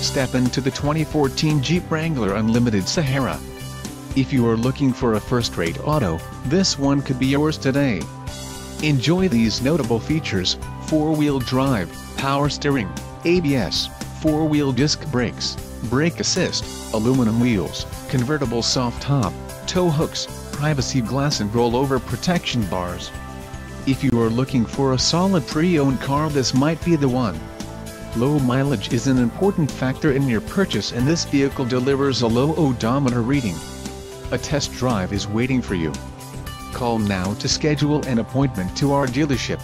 Step into the 2014 Jeep Wrangler Unlimited Sahara. If you are looking for a first-rate auto, this one could be yours today. Enjoy these notable features: four-wheel drive, power steering, ABS, four-wheel disc brakes, brake assist, aluminum wheels, convertible soft top, tow hooks, privacy glass and rollover protection bars. If you are looking for a solid pre-owned car, this might be the one. Low mileage is an important factor in your purchase, and this vehicle delivers a low odometer reading. A test drive is waiting for you. Call now to schedule an appointment to our dealership.